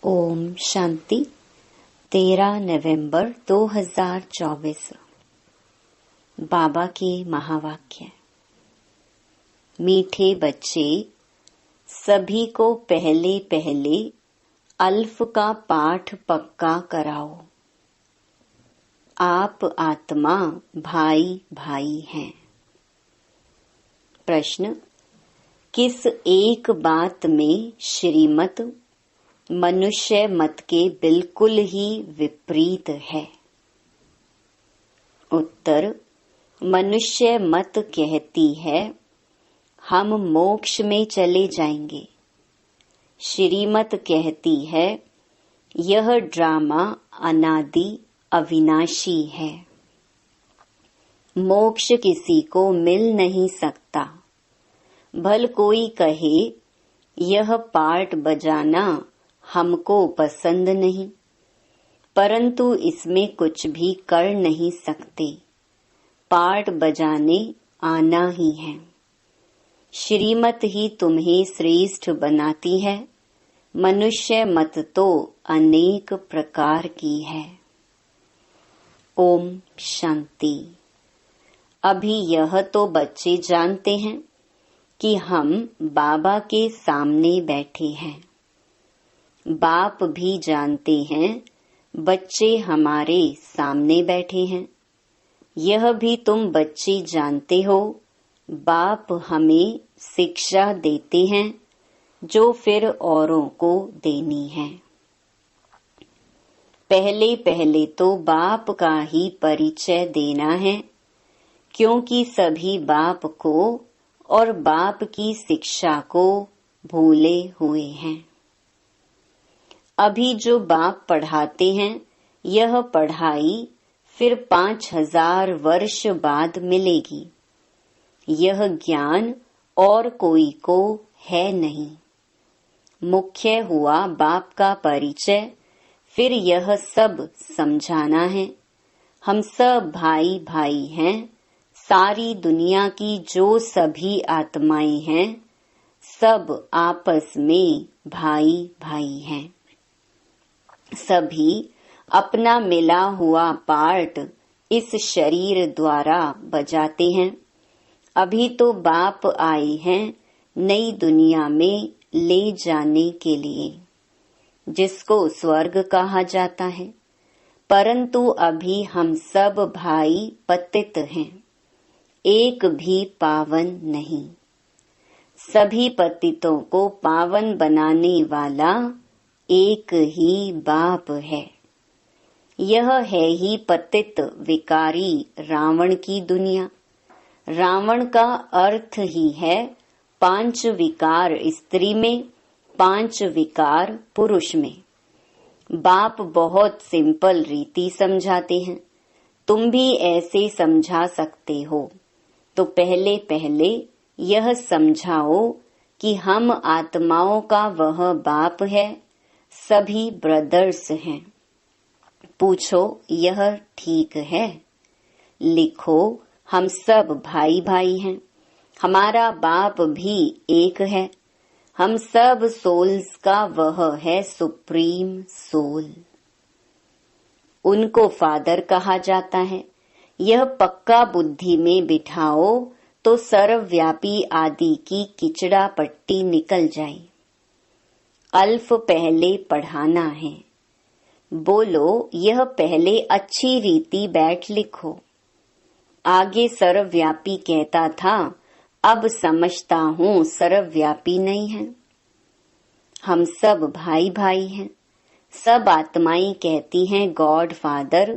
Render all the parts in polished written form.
ओम शांति। 13 नवंबर 2024। बाबा के महावाक्य। मीठे बच्चे, सभी को पहले पहले अल्फ का पाठ पक्का कराओ। आप आत्मा भाई भाई हैं। प्रश्न: किस एक बात में श्रीमत मनुष्य मत के बिल्कुल ही विपरीत है? उत्तर: मनुष्य मत कहती है हम मोक्ष में चले जाएंगे। श्रीमत कहती है यह ड्रामा अनादि अविनाशी है। मोक्ष किसी को मिल नहीं सकता। भल कोई कहे यह पार्ट बजाना हमको पसंद नहीं, परंतु इसमें कुछ भी कर नहीं सकते। पार्ट बजाने आना ही है। श्रीमत ही तुम्हें श्रेष्ठ बनाती है। मनुष्य मत तो अनेक प्रकार की है। ओम शांति। अभी यह तो बच्चे जानते हैं कि हम बाबा के सामने बैठे हैं। बाप भी जानते हैं बच्चे हमारे सामने बैठे हैं। यह भी तुम बच्चे जानते हो बाप हमें शिक्षा देते हैं जो फिर औरों को देनी है। पहले पहले तो बाप का ही परिचय देना है, क्योंकि सभी बाप को और बाप की शिक्षा को भूले हुए हैं। अभी जो बाप पढ़ाते हैं यह पढ़ाई फिर 5000 वर्ष बाद मिलेगी। यह ज्ञान और कोई को है नहीं। मुख्य हुआ बाप का परिचय, फिर यह सब समझाना है। हम सब भाई भाई हैं। सारी दुनिया की जो सभी आत्माएं हैं सब आपस में भाई भाई हैं। सभी अपना मिला हुआ पार्ट इस शरीर द्वारा बजाते हैं। अभी तो बाप आए हैं नई दुनिया में ले जाने के लिए, जिसको स्वर्ग कहा जाता है। परंतु अभी हम सब भाई पतित हैं, एक भी पावन नहीं। सभी पतितों को पावन बनाने वाला एक ही बाप है। यह है ही पतित विकारी रावण की दुनिया। रावण का अर्थ ही है 5 विकार स्त्री में, 5 विकार पुरुष में। बाप बहुत सिंपल रीति समझाते हैं। तुम भी ऐसे समझा सकते हो। तो पहले पहले यह समझाओ कि हम आत्माओं का वह बाप है, सभी ब्रदर्स हैं। पूछो यह ठीक है? लिखो हम सब भाई भाई हैं। हमारा बाप भी एक है। हम सब सोल्स का वह है सुप्रीम सोल। उनको फादर कहा जाता है। यह पक्का बुद्धि में बिठाओ तो सर्वव्यापी आदि की किचड़ा पट्टी निकल जाए। अल्फ पहले पढ़ाना है। बोलो यह पहले अच्छी रीति बैठ लिखो। आगे सर्वव्यापी कहता था, अब समझता हूँ सर्वव्यापी नहीं है। हम सब भाई भाई हैं। सब आत्माएं कहती हैं गॉड फादर,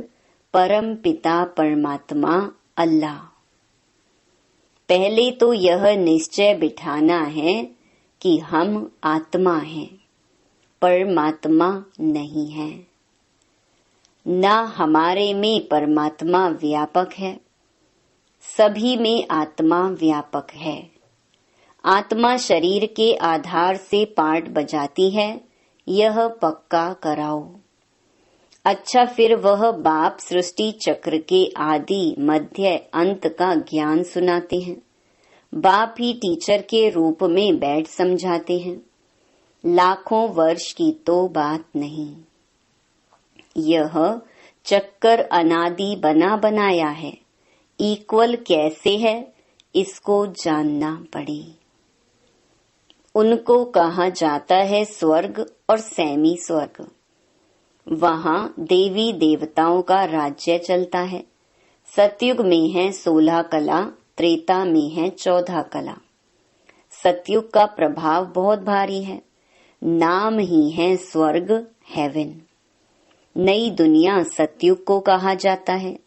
परम पिता परमात्मा अल्लाह। पहले तो यह निश्चय बिठाना है कि हम आत्मा हैं, परमात्मा नहीं है। न हमारे में परमात्मा व्यापक है, सभी में आत्मा व्यापक है। आत्मा शरीर के आधार से पार्ट बजाती है, यह पक्का कराओ। अच्छा, फिर वह बाप सृष्टि चक्र के आदि मध्य अंत का ज्ञान सुनाते हैं। बाप ही टीचर के रूप में बैठ समझाते हैं। लाखों वर्ष की तो बात नहीं। यह चक्कर अनादि बना बनाया है, इक्वल कैसे है इसको जानना पड़े। उनको कहा जाता है स्वर्ग और सेमी स्वर्ग। वहाँ देवी देवताओं का राज्य चलता है। सतयुग में है 16 कला, त्रेता में है 14 कला। सतयुग का प्रभाव बहुत भारी है। नाम ही है स्वर्ग, हेवन। नई दुनिया सतयुग को कहा जाता है।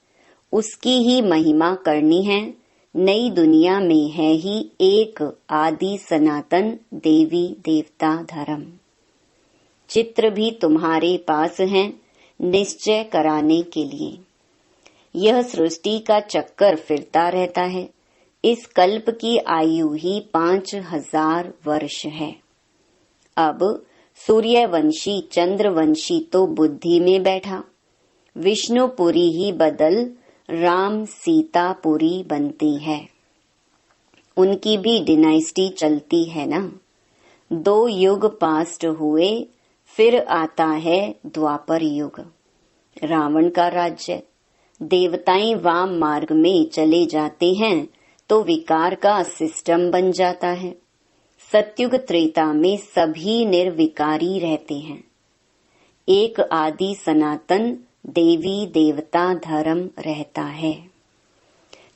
उसकी ही महिमा करनी है। नई दुनिया में है ही एक आदि सनातन देवी देवता धर्म। चित्र भी तुम्हारे पास हैं निश्चय कराने के लिए। यह सृष्टि का चक्कर फिरता रहता है। इस कल्प की आयु ही 5000 वर्ष है। अब सूर्यवंशी चंद्रवंशी तो बुद्धि में बैठा, विष्णुपुरी ही बदल राम सीतापुरी बनती है। उनकी भी डिनाइस्टी चलती है ना। 2 युग पास्ट हुए, फिर आता है द्वापर युग। रावण का राज्य। देवताएं वाम मार्ग में चले जाते हैं तो विकार का सिस्टम बन जाता है। सतयुग त्रेता में सभी निर्विकारी रहते हैं। एक आदि सनातन देवी देवता धर्म रहता है।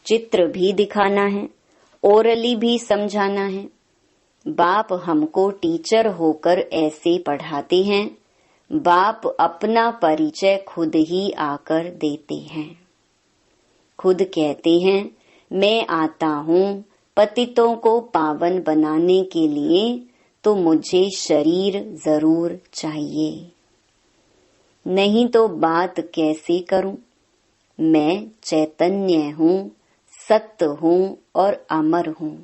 चित्र भी दिखाना है, ओरली भी समझाना है। बाप हमको टीचर होकर ऐसे पढ़ाते हैं। बाप अपना परिचय खुद ही आकर देते हैं। खुद कहते हैं मैं आता हूँ पतितों को पावन बनाने के लिए, तो मुझे शरीर जरूर चाहिए, नहीं तो बात कैसे करूं। मैं चैतन्य हूँ, सत्य हूँ और अमर हूँ।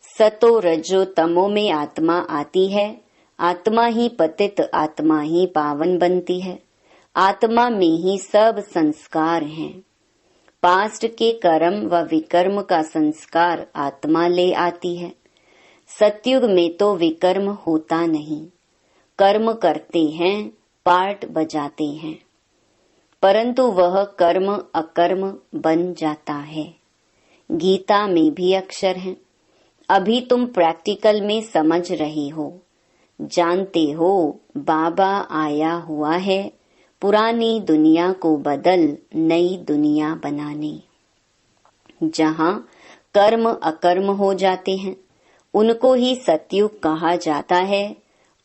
सतो रजो तमो में आत्मा आती है। आत्मा ही पतित, आत्मा ही पावन बनती है। आत्मा में ही सब संस्कार हैं। पास्ट के कर्म व विकर्म का संस्कार आत्मा ले आती है। सतयुग में तो विकर्म होता नहीं। कर्म करते हैं, पार्ट बजाते हैं, परंतु वह कर्म अकर्म बन जाता है। गीता में भी अक्षर हैं। अभी तुम प्रैक्टिकल में समझ रहे हो, जानते हो बाबा आया हुआ है पुरानी दुनिया को बदल नई दुनिया बनाने। जहाँ कर्म अकर्म हो जाते हैं उनको ही सतयुग कहा जाता है,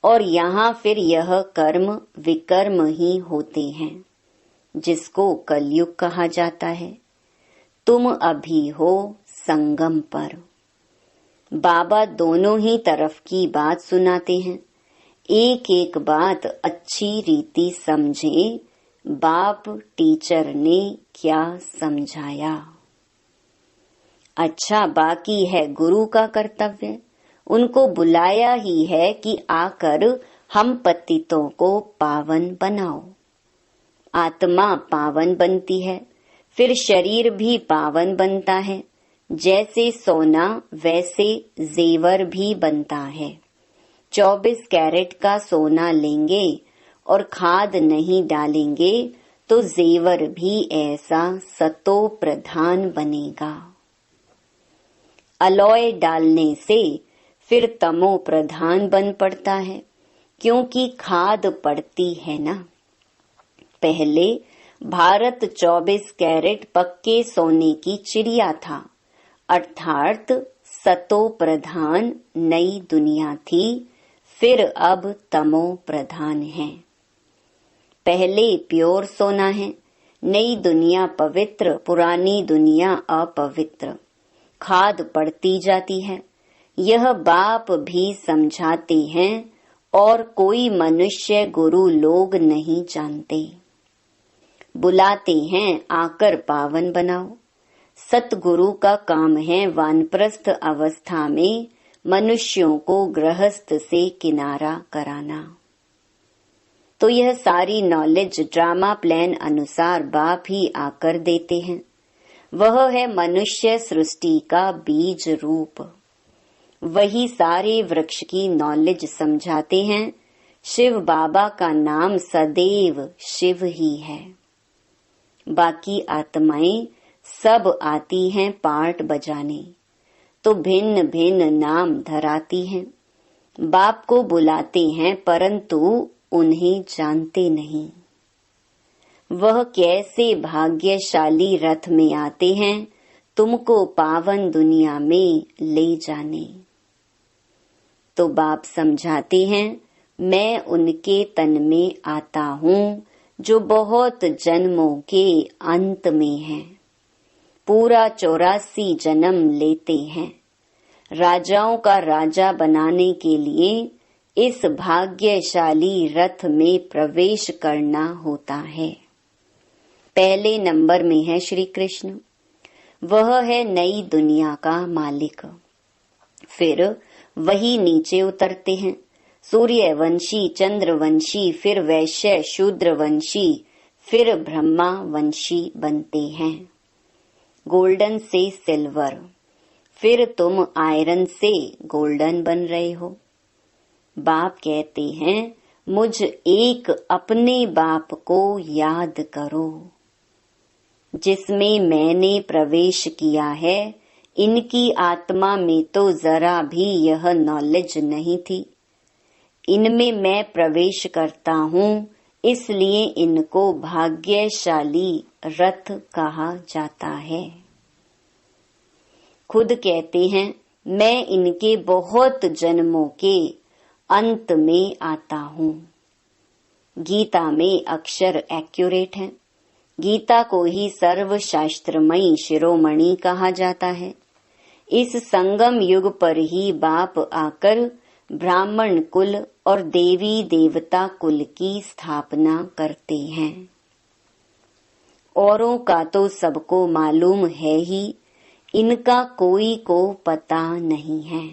और यहाँ फिर यह कर्म विकर्म ही होते हैं जिसको कलयुग कहा जाता है। तुम अभी हो संगम पर। बाबा दोनों ही तरफ की बात सुनाते हैं। एक एक बात अच्छी रीति समझे। बाप टीचर ने क्या समझाया। अच्छा, बाकी है गुरु का कर्तव्य। उनको बुलाया ही है कि आकर हम पतितों को पावन बनाओ। आत्मा पावन बनती है, फिर शरीर भी पावन बनता है। जैसे सोना वैसे जेवर भी बनता है। 24 कैरेट का सोना लेंगे और खाद नहीं डालेंगे तो जेवर भी ऐसा सतो प्रधान बनेगा। अलॉय डालने से फिर तमो प्रधान बन पड़ता है, क्योंकि खाद पड़ती है ना। पहले भारत 24 कैरेट पक्के सोने की चिड़िया था, अर्थात सतो प्रधान नई दुनिया थी, फिर अब तमो प्रधान है। पहले प्योर सोना है, नई दुनिया पवित्र, पुरानी दुनिया अपवित्र। खाद पड़ती जाती है। यह बाप भी समझाते हैं और कोई मनुष्य गुरु लोग नहीं जानते। बुलाते हैं आकर पावन बनाओ। सतगुरु का काम है वानप्रस्थ अवस्था में मनुष्यों को गृहस्थ से किनारा कराना। तो यह सारी नॉलेज ड्रामा प्लान अनुसार बाप ही आकर देते हैं। वह है मनुष्य सृष्टि का बीज रूप। वही सारे वृक्ष की नॉलेज समझाते हैं। शिव बाबा का नाम सदैव शिव ही है। बाकी आत्माएं सब आती हैं पार्ट बजाने, तो भिन्न भिन्न नाम धराती हैं। बाप को बुलाते हैं परंतु उन्हें जानते नहीं। वह कैसे भाग्यशाली रथ में आते हैं तुमको पावन दुनिया में ले जाने। तो बाप समझाते हैं, मैं उनके तन में आता हूँ जो बहुत जन्मों के अंत में है। पूरा 84 जन्म लेते हैं। राजाओं का राजा बनाने के लिए इस भाग्यशाली रथ में प्रवेश करना होता है। पहले नंबर में है श्री कृष्ण, वह है नई दुनिया का मालिक। फिर वही नीचे उतरते हैं, सूर्यवंशी, चंद्रवंशी, फिर वैश्य, शूद्रवंशी, फिर ब्रह्मा वंशी बनते हैं। गोल्डन से सिल्वर, फिर तुम आयरन से गोल्डन बन रहे हो। बाप कहते हैं, मुझ एक अपने बाप को याद करो जिसमें मैंने प्रवेश किया है। इनकी आत्मा में तो जरा भी यह नॉलेज नहीं थी। इनमें मैं प्रवेश करता हूँ, इसलिए इनको भाग्यशाली रथ कहा जाता है। खुद कहते हैं, मैं इनके बहुत जन्मों के अंत में आता हूँ। गीता में अक्षर एक्यूरेट है। गीता को ही सर्वशास्त्रमयी शिरोमणि कहा जाता है। इस संगम युग पर ही बाप आकर ब्राह्मण कुल और देवी देवता कुल की स्थापना करते हैं। औरों का तो सबको मालूम है ही, इनका कोई को पता नहीं है।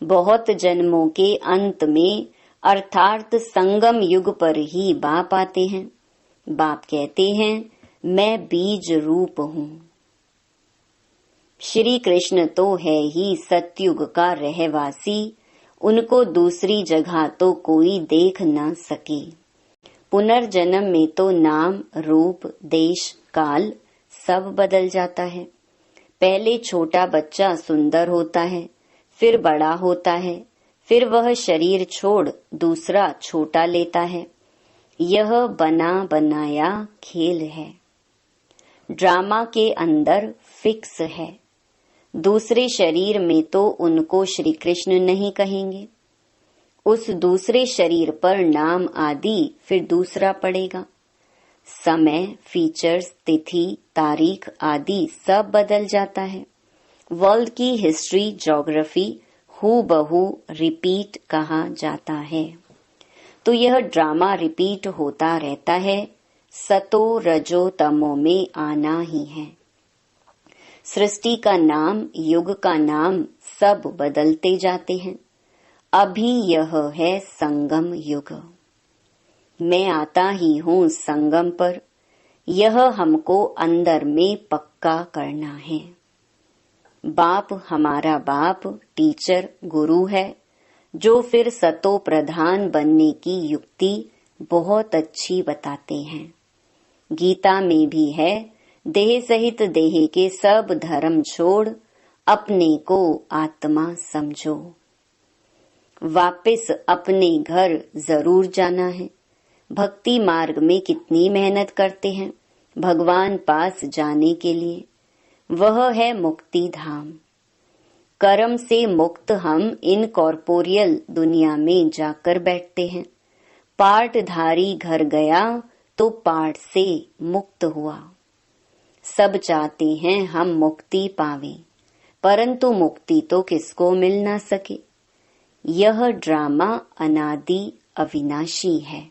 बहुत जन्मों के अंत में अर्थात संगम युग पर ही बाप आते हैं। बाप कहते हैं, मैं बीज रूप हूँ। श्री कृष्ण तो है ही सतयुग का रहवासी, उनको दूसरी जगह तो कोई देख न सके। पुनर्जन्म में तो नाम, रूप, देश, काल सब बदल जाता है। पहले छोटा बच्चा सुंदर होता है, फिर बड़ा होता है, फिर वह शरीर छोड़ दूसरा छोटा लेता है। यह बना बनाया खेल है। ड्रामा के अंदर फिक्स है। दूसरे शरीर में तो उनको श्री कृष्ण नहीं कहेंगे। उस दूसरे शरीर पर नाम आदि फिर दूसरा पड़ेगा। समय, फीचर्स, तिथि, तारीख आदि सब बदल जाता है। वर्ल्ड की हिस्ट्री, ज्योग्राफी हूबहू रिपीट कहा जाता है। तो यह ड्रामा रिपीट होता रहता है। सतो रजो तमो में आना ही है। सृष्टि का नाम, युग का नाम सब बदलते जाते हैं। अभी यह है संगम युग। मैं आता ही हूँ संगम पर। यह हमको अंदर में पक्का करना है। बाप हमारा बाप टीचर गुरु है, जो फिर सतो प्रधान बनने की युक्ति बहुत अच्छी बताते हैं। गीता में भी है, देह सहित देह के सब धर्म छोड़ अपने को आत्मा समझो। वापस अपने घर जरूर जाना है। भक्ति मार्ग में कितनी मेहनत करते हैं भगवान पास जाने के लिए। वह है मुक्ति धाम। कर्म से मुक्त हम इन कॉर्पोरियल दुनिया में जाकर बैठते हैं। पार्टधारी घर गया तो पार्ट से मुक्त हुआ। सब चाहते हैं हम मुक्ति पावें, परंतु मुक्ति तो किसको मिल ना सके। यह ड्रामा अनादि अविनाशी है।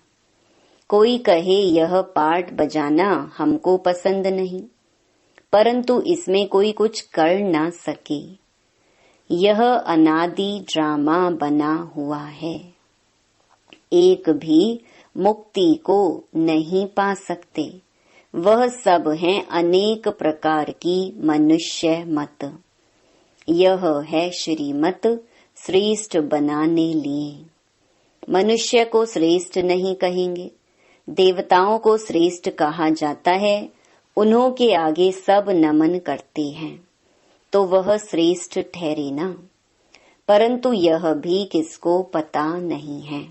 कोई कहे यह पार्ट बजाना हमको पसंद नहीं, परंतु इसमें कोई कुछ कर ना सके। यह अनादि ड्रामा बना हुआ है। एक भी मुक्ति को नहीं पा सकते। वह सब हैं अनेक प्रकार की मनुष्य मत। यह है श्रीमत श्रेष्ठ बनाने लिए। मनुष्य को श्रेष्ठ नहीं कहेंगे, देवताओं को श्रेष्ठ कहा जाता है। उन्हों के आगे सब नमन करते हैं, तो वह श्रेष्ठ ठहरे ना। परंतु यह भी किसको पता नहीं है।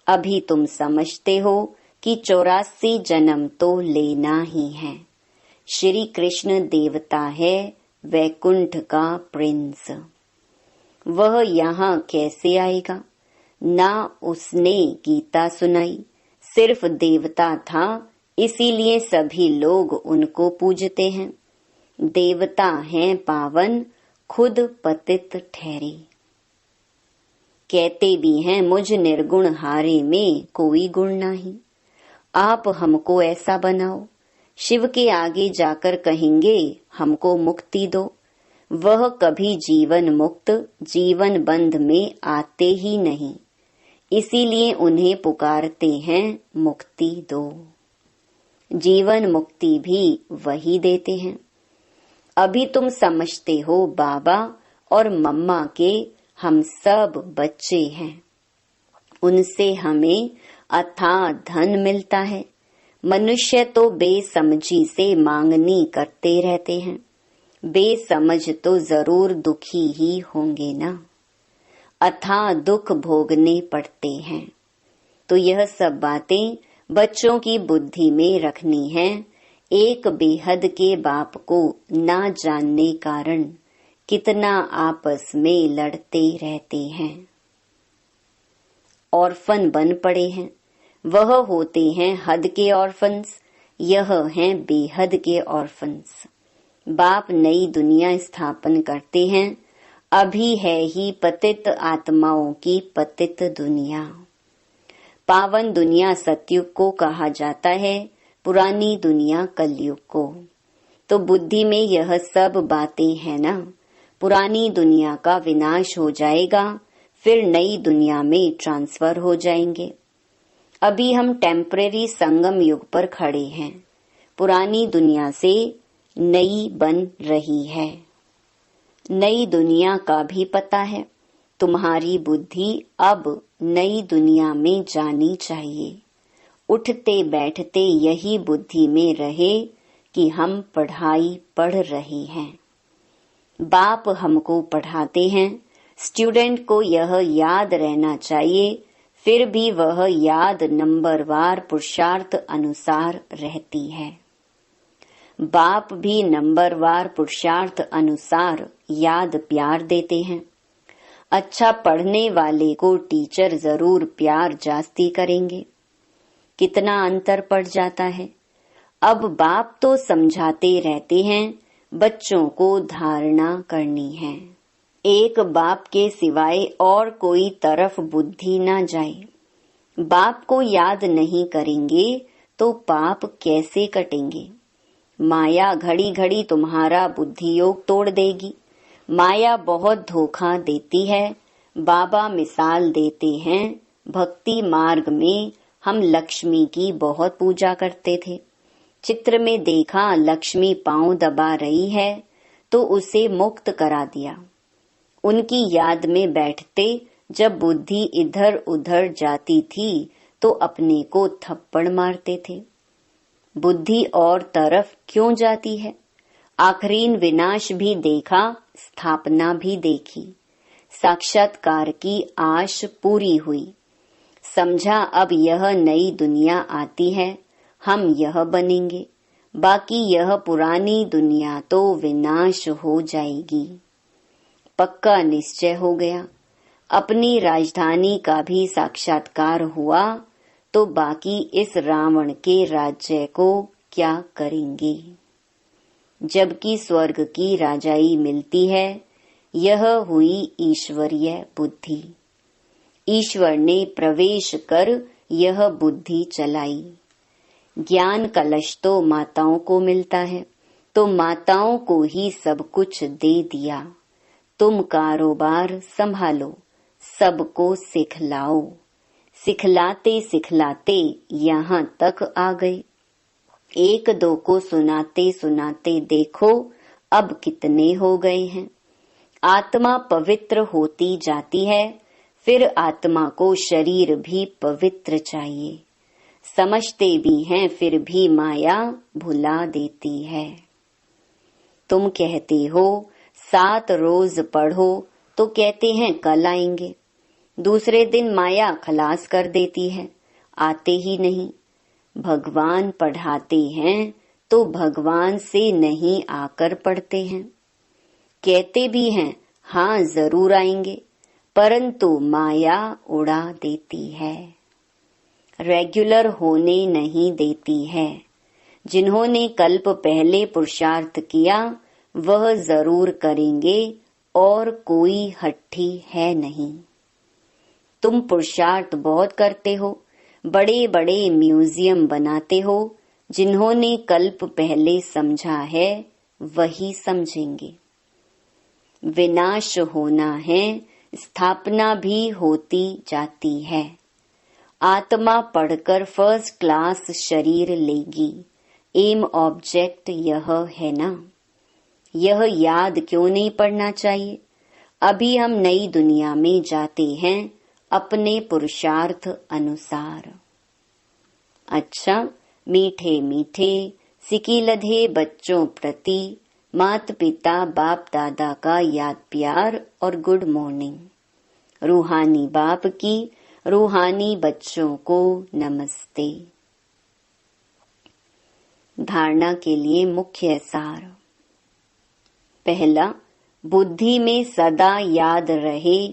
अभी तुम समझते हो कि 84 जन्म तो लेना ही है। श्री कृष्ण देवता है, वैकुंठ का प्रिंस। वह यहाँ कैसे आएगा? ना उसने गीता सुनाई, सिर्फ देवता था, इसीलिए सभी लोग उनको पूजते हैं। देवता हैं पावन, खुद पतित ठहरे। कहते भी हैं मुझ निर्गुण हारे में कोई गुण नहीं, आप हमको ऐसा बनाओ। शिव के आगे जाकर कहेंगे हमको मुक्ति दो। वह कभी जीवन मुक्त, जीवन बंध में आते ही नहीं, इसीलिए उन्हें पुकारते हैं मुक्ति दो। जीवन मुक्ति भी वही देते हैं। अभी तुम समझते हो बाबा और मम्मा के हम सब बच्चे हैं। उनसे हमें अथाह धन मिलता है। मनुष्य तो बेसमझी से मांगनी करते रहते हैं। बेसमझ तो जरूर दुखी ही होंगे ना। अथाह दुख भोगने पड़ते हैं। तो यह सब बातें बच्चों की बुद्धि में रखनी है। एक बेहद के बाप को ना जानने कारण कितना आपस में लड़ते रहते हैं। ऑर्फन बन पड़े हैं। वह होते हैं हद के ऑर्फन्स, यह हैं बेहद के ऑर्फन्स। बाप नई दुनिया स्थापन करते हैं। अभी है ही पतित आत्माओं की पतित दुनिया। पावन दुनिया सतयुग को कहा जाता है, पुरानी दुनिया कलयुग को। तो बुद्धि में यह सब बातें हैं ना। पुरानी दुनिया का विनाश हो जाएगा, फिर नई दुनिया में ट्रांसफर हो जाएंगे। अभी हम टेम्परेरी संगम युग पर खड़े हैं। पुरानी दुनिया से नई बन रही है। नई दुनिया का भी पता है। तुम्हारी बुद्धि अब नई दुनिया में जानी चाहिए। उठते बैठते यही बुद्धि में रहे कि हम पढ़ाई पढ़ रहे हैं। बाप हमको पढ़ाते हैं। स्टूडेंट को यह याद रहना चाहिए, फिर भी वह याद नंबरवार पुरुषार्थ अनुसार रहती है। बाप भी नंबरवार पुरुषार्थ अनुसार याद प्यार देते हैं। अच्छा पढ़ने वाले को टीचर जरूर प्यार जास्ती करेंगे। कितना अंतर पड़ जाता है। अब बाप तो समझाते रहते हैं, बच्चों को धारणा करनी है। एक बाप के सिवाय और कोई तरफ बुद्धि ना जाए। बाप को याद नहीं करेंगे तो पाप कैसे कटेंगे। माया घड़ी घड़ी तुम्हारा बुद्धि योग तोड़ देगी। माया बहुत धोखा देती है। बाबा मिसाल देते हैं, भक्ति मार्ग में हम लक्ष्मी की बहुत पूजा करते थे। चित्र में देखा लक्ष्मी पांव दबा रही है तो उसे मुक्त करा दिया। उनकी याद में बैठते जब बुद्धि इधर उधर जाती थी तो अपने को थप्पड़ मारते थे। बुद्धि और तरफ क्यों जाती है? आखरीन विनाश भी देखा, स्थापना भी देखी। साक्षात्कार की आश पूरी हुई। समझा अब यह नई दुनिया आती है, हम यह बनेंगे। बाकी यह पुरानी दुनिया तो विनाश हो जाएगी। पक्का निश्चय हो गया। अपनी राजधानी का भी साक्षात्कार हुआ तो बाकी इस रावण के राज्य को क्या करेंगे? जबकि स्वर्ग की राजाई मिलती है। यह हुई ईश्वरीय बुद्धि। ईश्वर ने प्रवेश कर यह बुद्धि चलाई। ज्ञान कलश तो माताओं को मिलता है, तो माताओं को ही सब कुछ दे दिया। तुम कारोबार संभालो, सबको सिखलाओ। सिखलाते सिखलाते यहाँ तक आ गए। एक दो को सुनाते सुनाते देखो अब कितने हो गए हैं। आत्मा पवित्र होती जाती है, फिर आत्मा को शरीर भी पवित्र चाहिए। समझते भी हैं, फिर भी माया भुला देती है। तुम कहते हो 7 रोज पढ़ो, तो कहते हैं कल आएंगे। दूसरे दिन माया खलास कर देती है, आते ही नहीं। भगवान पढ़ाते हैं तो भगवान से नहीं आकर पढ़ते हैं। कहते भी हैं हाँ जरूर आएंगे, परंतु माया उड़ा देती है, रेगुलर होने नहीं देती है। जिन्होंने कल्प पहले पुरुषार्थ किया वह जरूर करेंगे, और कोई हट्ठी है नहीं। तुम पुरुषार्थ बहुत करते हो, बड़े बड़े म्यूजियम बनाते हो। जिन्होंने कल्प पहले समझा है वही समझेंगे। विनाश होना है, स्थापना भी होती जाती है। आत्मा पढ़कर फर्स्ट क्लास शरीर लेगी, एम ऑब्जेक्ट यह है ना। यह याद क्यों नहीं पड़ना चाहिए? अभी हम नई दुनिया में जाते हैं अपने पुरुषार्थ अनुसार। अच्छा, मीठे मीठे सिकीलधे बच्चों प्रति माता पिता बाप दादा का याद प्यार और गुड मॉर्निंग। रूहानी बाप की रूहानी बच्चों को नमस्ते। धारणा के लिए मुख्य सार। पहला, बुद्धि में सदा याद रहे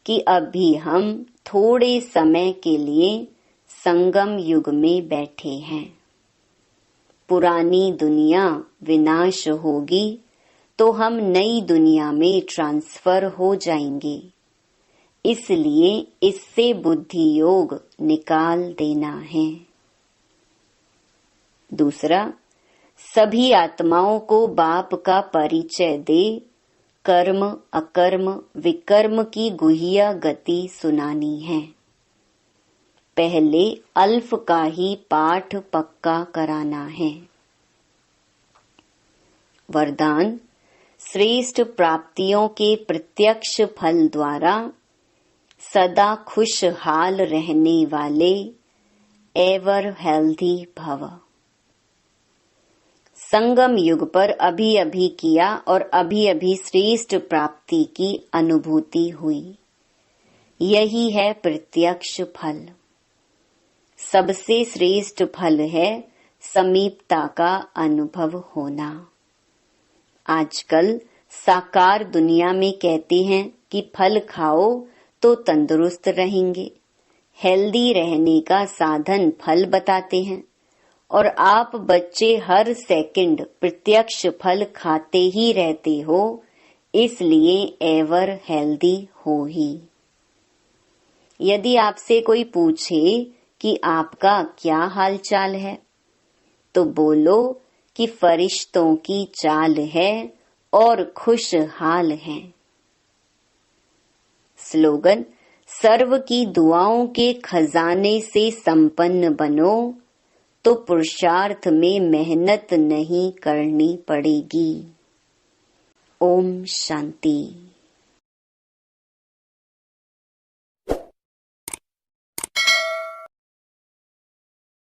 कि अभी हम थोड़े समय के लिए संगम युग में बैठे हैं। पुरानी दुनिया विनाश होगी तो हम नई दुनिया में ट्रांसफर हो जाएंगे। इसलिए इससे बुद्धि योग निकाल देना है। दूसरा, सभी आत्माओं को बाप का परिचय दे कर्म अकर्म विकर्म की गुह्य गति सुनानी है। पहले अल्फ का ही पाठ पक्का कराना है। वरदान, श्रेष्ठ प्राप्तियों के प्रत्यक्ष फल द्वारा सदा खुशहाल रहने वाले एवर हेल्दी भव। संगम युग पर अभी अभी किया और अभी अभी श्रेष्ठ प्राप्ति की अनुभूति हुई। यही है प्रत्यक्ष फल। सबसे श्रेष्ठ फल है समीपता का अनुभव होना। आजकल साकार दुनिया में कहते हैं कि फल खाओ तो तंदुरुस्त रहेंगे। हेल्दी रहने का साधन फल बताते हैं, और आप बच्चे हर सेकंड प्रत्यक्ष फल खाते ही रहते हो, इसलिए एवर हेल्दी हो ही। यदि आपसे कोई पूछे कि आपका क्या हाल चाल है, तो बोलो कि फरिश्तों की चाल है और खुशहाल है। स्लोगन, सर्व की दुआओं के खजाने से संपन्न बनो तो पुरुषार्थ में मेहनत नहीं करनी पड़ेगी। ओम शांति।